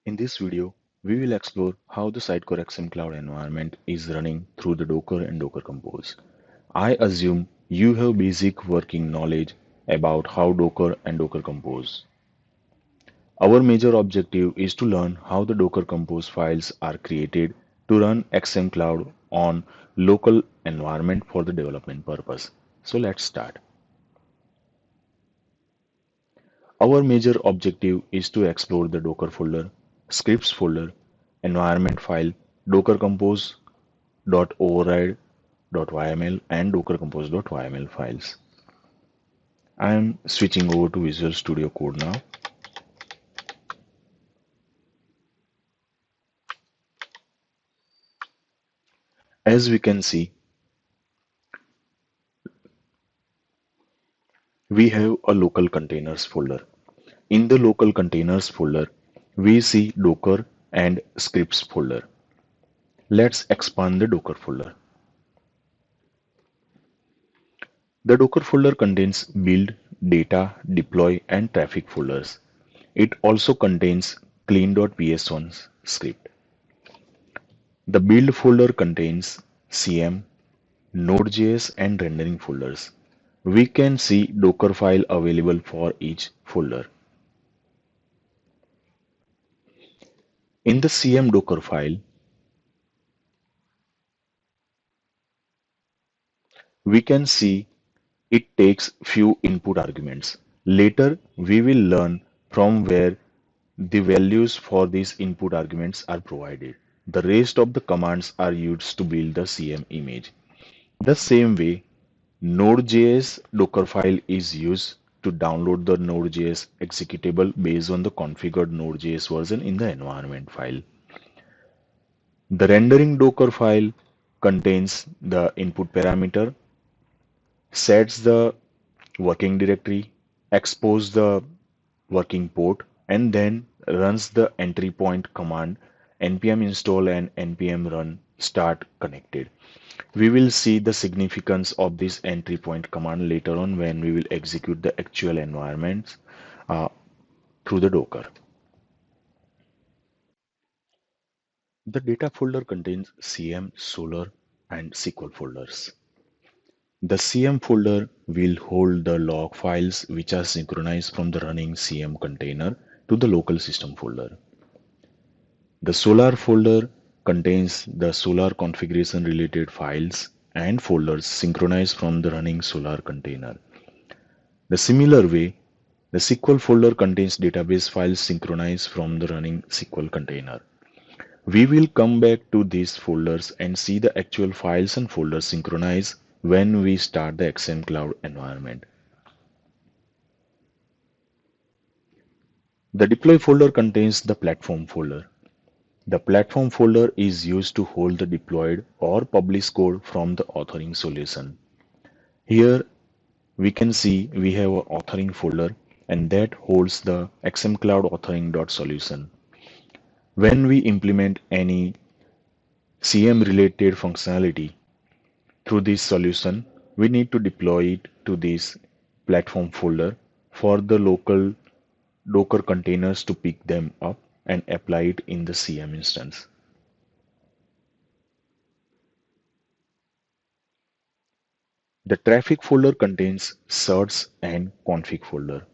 In this video, we will explore how the Sitecore XM Cloud environment is running through the Docker and Docker Compose. I assume you have basic working knowledge about how Docker and Docker Compose. Our major objective is to learn how the Docker Compose files are created to run XM Cloud on local environment for the development purpose. So let's start. Our major objective is to explore the Docker folder, scripts folder, environment file, docker-compose.override.yml and docker-compose.yml files. I am switching over to Visual Studio Code now. As we can see, we have a local containers folder. In the local containers folder, we see Docker and scripts folder. Let's expand the Docker folder. The Docker folder contains build, data, deploy, and traffic folders. It also contains clean.ps1 script. The build folder contains CM, Node.js, and rendering folders. We can see Docker file available for each folder. In the CM Docker file, we can see it takes few input arguments. Later, we will learn from where the values for these input arguments are provided. The rest of the commands are used to build the CM image. The same way, Node.js Docker file is used to download the Node.js executable based on the configured Node.js version in the environment file. The rendering Docker file contains the input parameter, sets the working directory, exposes the working port, and then runs the entry point command npm install and npm run start connected. We will see the significance of this entry point command later on when we will execute the actual environments uh, through the Docker. The data folder contains CM, Solr, and SQL folders. The CM folder will hold the log files which are synchronized from the running CM container to the local system folder. The Solr folder contains the Solr configuration related files and folders synchronized from the running Solr container. The similar way, the SQL folder contains database files synchronized from the running SQL container. We will come back to these folders and see the actual files and folders synchronized when we start the XM Cloud environment. The deploy folder contains the platform folder. The platform folder is used to hold the deployed or published code from the authoring solution. Here we can see we have an authoring folder and that holds the XMCloud authoring.solution. When we implement any CM related functionality through this solution, we need to deploy it to this platform folder for the local Docker containers to pick them up and apply it in the CM instance. The traffic folder contains certs and config folder.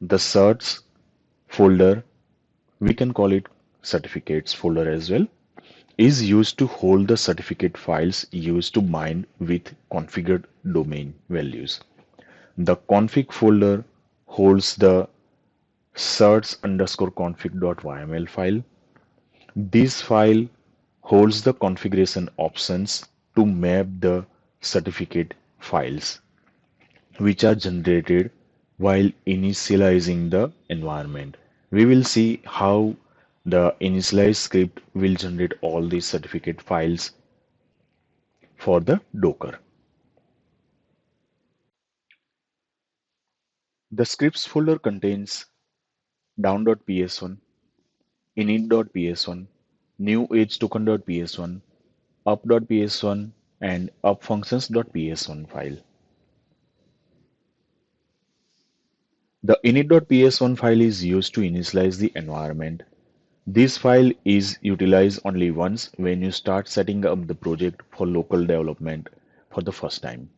The certs folder, we can call it certificates folder as well, is used to hold the certificate files used to bind with configured domain values. The config folder holds the certs_config.yml file. This file holds the configuration options to map the certificate files which are generated while initializing the environment. We will see how the initialize script will generate all these certificate files for the Docker. The scripts folder contains down.ps1, init.ps1, new age token.ps1, up.ps1, and upfunctions.ps1 file. The init.ps1 file is used to initialize the environment. This file is utilized only once when you start setting up the project for local development for the first time.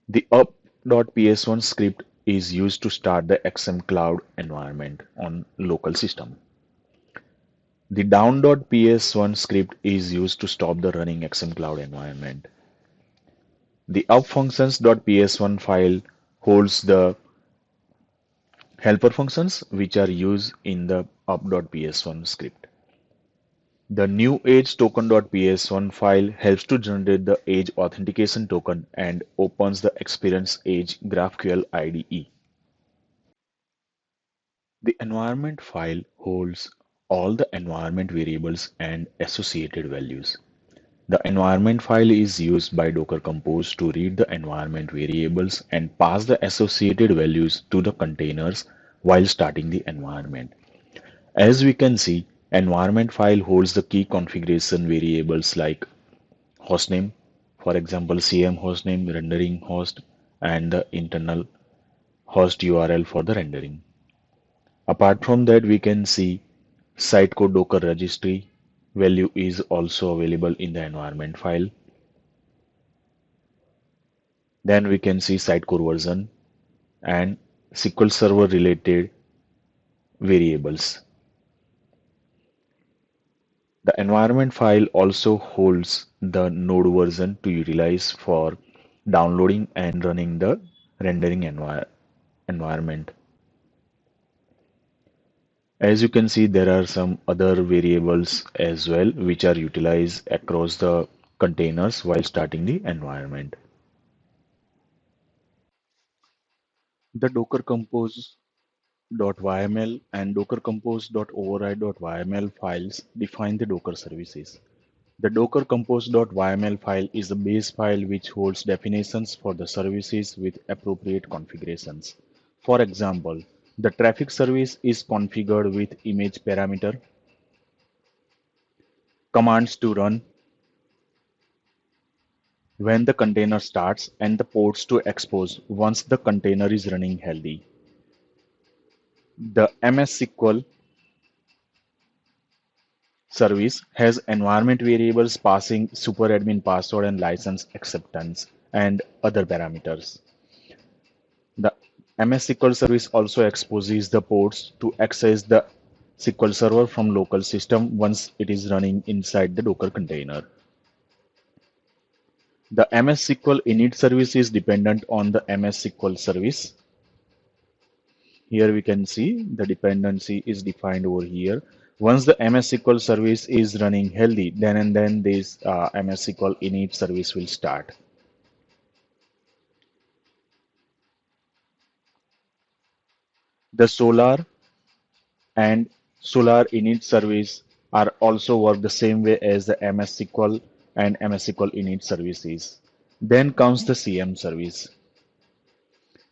The up.ps1 script is used to start the XMCloud environment on local system. The down.ps1 script is used to stop the running XMCloud environment. The up-functions.ps1 file holds the helper functions which are used in the up.ps1 script. The new age token.ps1 file helps to generate the age authentication token and opens the experience age GraphQL IDE. The environment file holds all the environment variables and associated values. The environment file is used by Docker Compose to read the environment variables and pass the associated values to the containers while starting the environment. As we can see, environment file holds the key configuration variables like hostname, for example, CM hostname, rendering host, and the internal host URL for the rendering. Apart from that, we can see sitecode Docker registry value is also available in the environment file. Then we can see sitecore version and SQL Server related variables. The environment file also holds the node version to utilize for downloading and running the rendering environment. As you can see, there are some other variables as well which are utilized across the containers while starting the environment. The docker-compose.yml and docker-compose.override.yml files define the Docker services. The docker-compose.yml file is the base file which holds definitions for the services with appropriate configurations. For example, the traffic service is configured with image parameter, commands to run when the container starts, and the ports to expose once the container is running healthy. The MS SQL service has environment variables passing superadmin password and license acceptance and other parameters. The MS SQL service also exposes the ports to access the SQL server from local system once it is running inside the Docker container. The MS SQL init service is dependent on the MS SQL service. Here we can see the dependency is defined over here. Once the MS SQL service is running healthy, then this MS SQL init service will start. The Solar and Solar init service are also work the same way as the MS SQL and MS SQL init services. Then comes the CM service.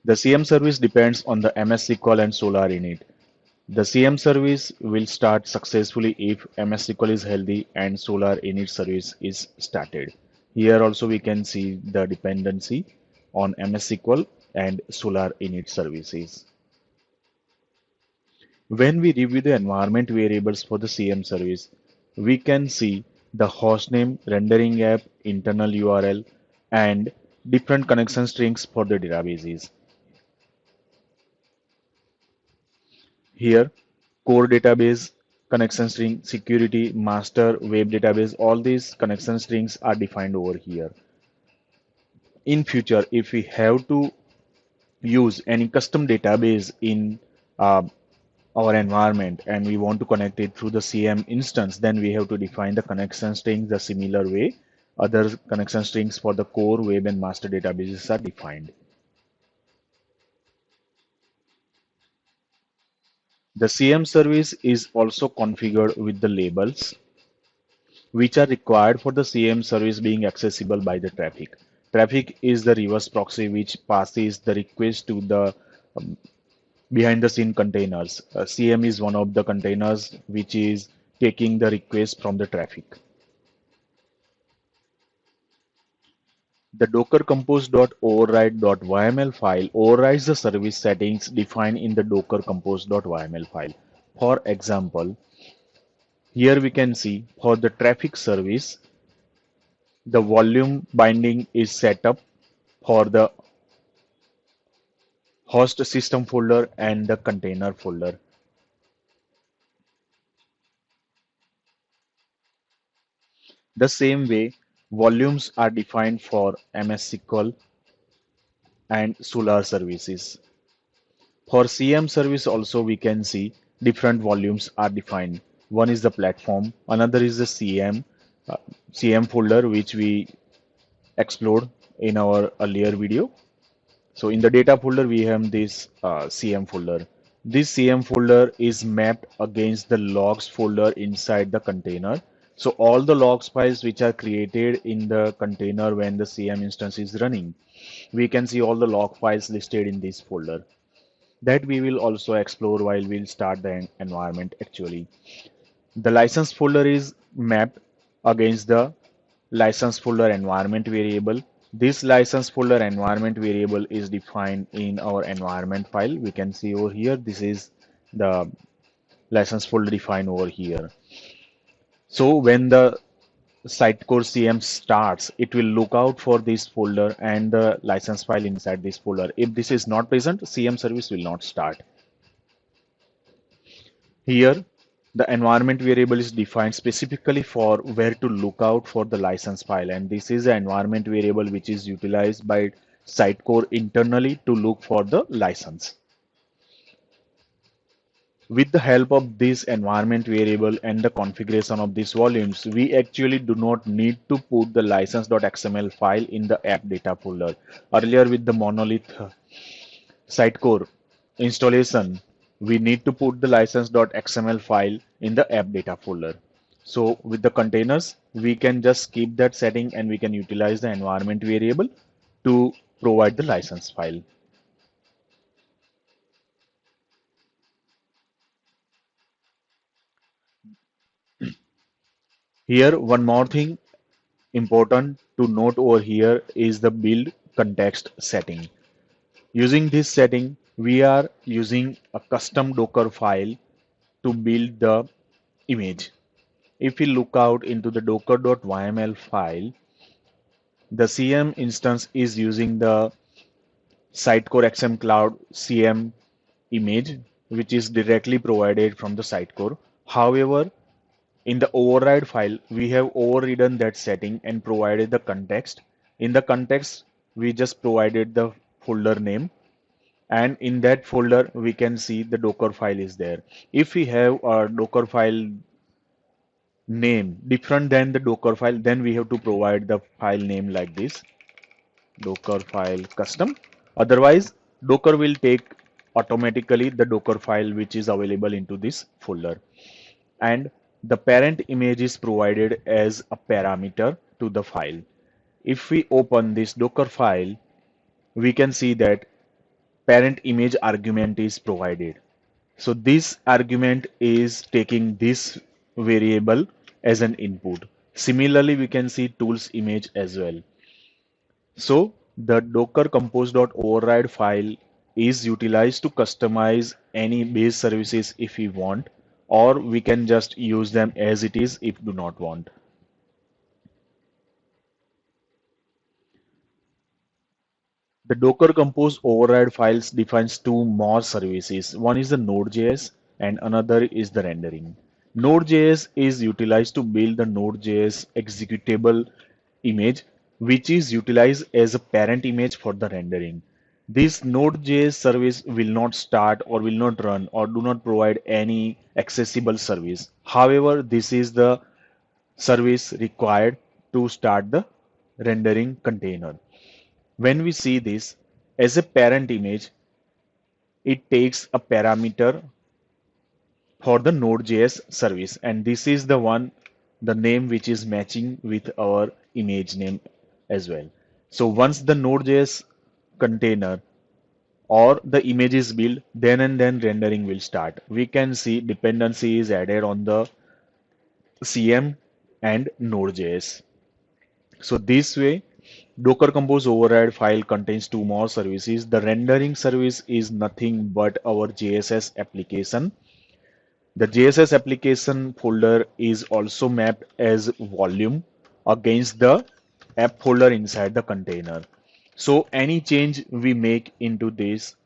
The CM service depends on the MS SQL and Solar init. The CM service will start successfully if MS SQL is healthy and Solar init service is started. Here also we can see the dependency on MS SQL and Solar init services. When we review the environment variables for the CM service, we can see the hostname, rendering app, internal URL, and different connection strings for the databases. Here, core database, connection string, security, master, web database, all these connection strings are defined over here. In future, if we have to use any custom database in uh, our environment and we want to connect it through the CM instance, then we have to define the connection strings the similar way other connection strings for the core, web, and master databases are defined. The CM service is also configured with the labels which are required for the CM service being accessible by the traffic. Traffic is the reverse proxy which passes the request to the um, behind the scene containers. CM is one of the containers which is taking the request from the traffic. The docker-compose.override.yml file overrides the service settings defined in the docker-compose.yml file. For example, here we can see for the traffic service, the volume binding is set up for the host system folder and the container folder. The same way, volumes are defined for MS SQL and Solar services. For CM service also we can see different volumes are defined. One is the platform, another is the uh, CM folder which we explored in our earlier video. So in the data folder, we have this CM folder. This CM folder is mapped against the logs folder inside the container. So all the logs files which are created in the container when the CM instance is running, we can see all the log files listed in this folder. That we will also explore while we'll start the environment actually. The license folder is mapped against the license folder environment variable. This license folder environment variable is defined in our environment file. We can see over here, this is the license folder defined over here. So when the Sitecore CM starts, it will look out for this folder and the license file inside this folder. If this is not present, CM service will not start. Here, the environment variable is defined specifically for where to look out for the license file, and this is an environment variable which is utilized by Sitecore internally to look for the license. With the help of this environment variable and the configuration of these volumes, we actually do not need to put the license.xml file in the app data folder. Earlier with the monolith Sitecore installation, we need to put the license.xml file in the app data folder. So with the containers, we can just skip that setting and we can utilize the environment variable to provide the license file. Here, one more thing important to note over here is the build context setting. Using this setting, we are using a custom Docker file to build the image. If we look out into the docker.yml file, the CM instance is using the Sitecore XM Cloud CM image, which is directly provided from the Sitecore. However, in the override file, we have overridden that setting and provided the context. In the context, we just provided the folder name, and in that folder, we can see the Docker file is there. If we have a Docker file name different than the Docker file, then we have to provide the file name like this, Docker file custom. Otherwise, Docker will take automatically the Docker file which is available into this folder. And the parent image is provided as a parameter to the file. If we open this Docker file, we can see that parent image argument is provided. So this argument is taking this variable as an input. Similarly, we can see tools image as well. So the docker-compose.override file is utilized to customize any base services if we want, or we can just use them as it is if do not want. The Docker Compose override files defines two more services. One is the Node.js and another is the rendering. Node.js is utilized to build the Node.js executable image, which is utilized as a parent image for the rendering. This Node.js service will not start or will not run or do not provide any accessible service. However, this is the service required to start the rendering container. When we see this as a parent image, it takes a parameter for the Node.js service, and this is the one, the name which is matching with our image name as well. So once the Node.js container or the image is built, then and then rendering will start. We can see dependency is added on the CM and Node.js. So this way, Docker Compose override file contains two more services. The rendering service is nothing but our JSS application, The JSS application folder is also mapped as volume against the app folder inside the container. So any change we make into this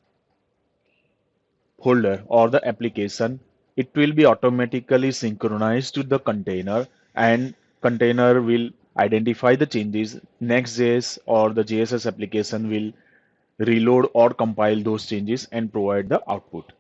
folder or the application, it will be automatically synchronized to the container, and container will identify the changes. Next.js or the JSS application will reload or compile those changes and provide the output.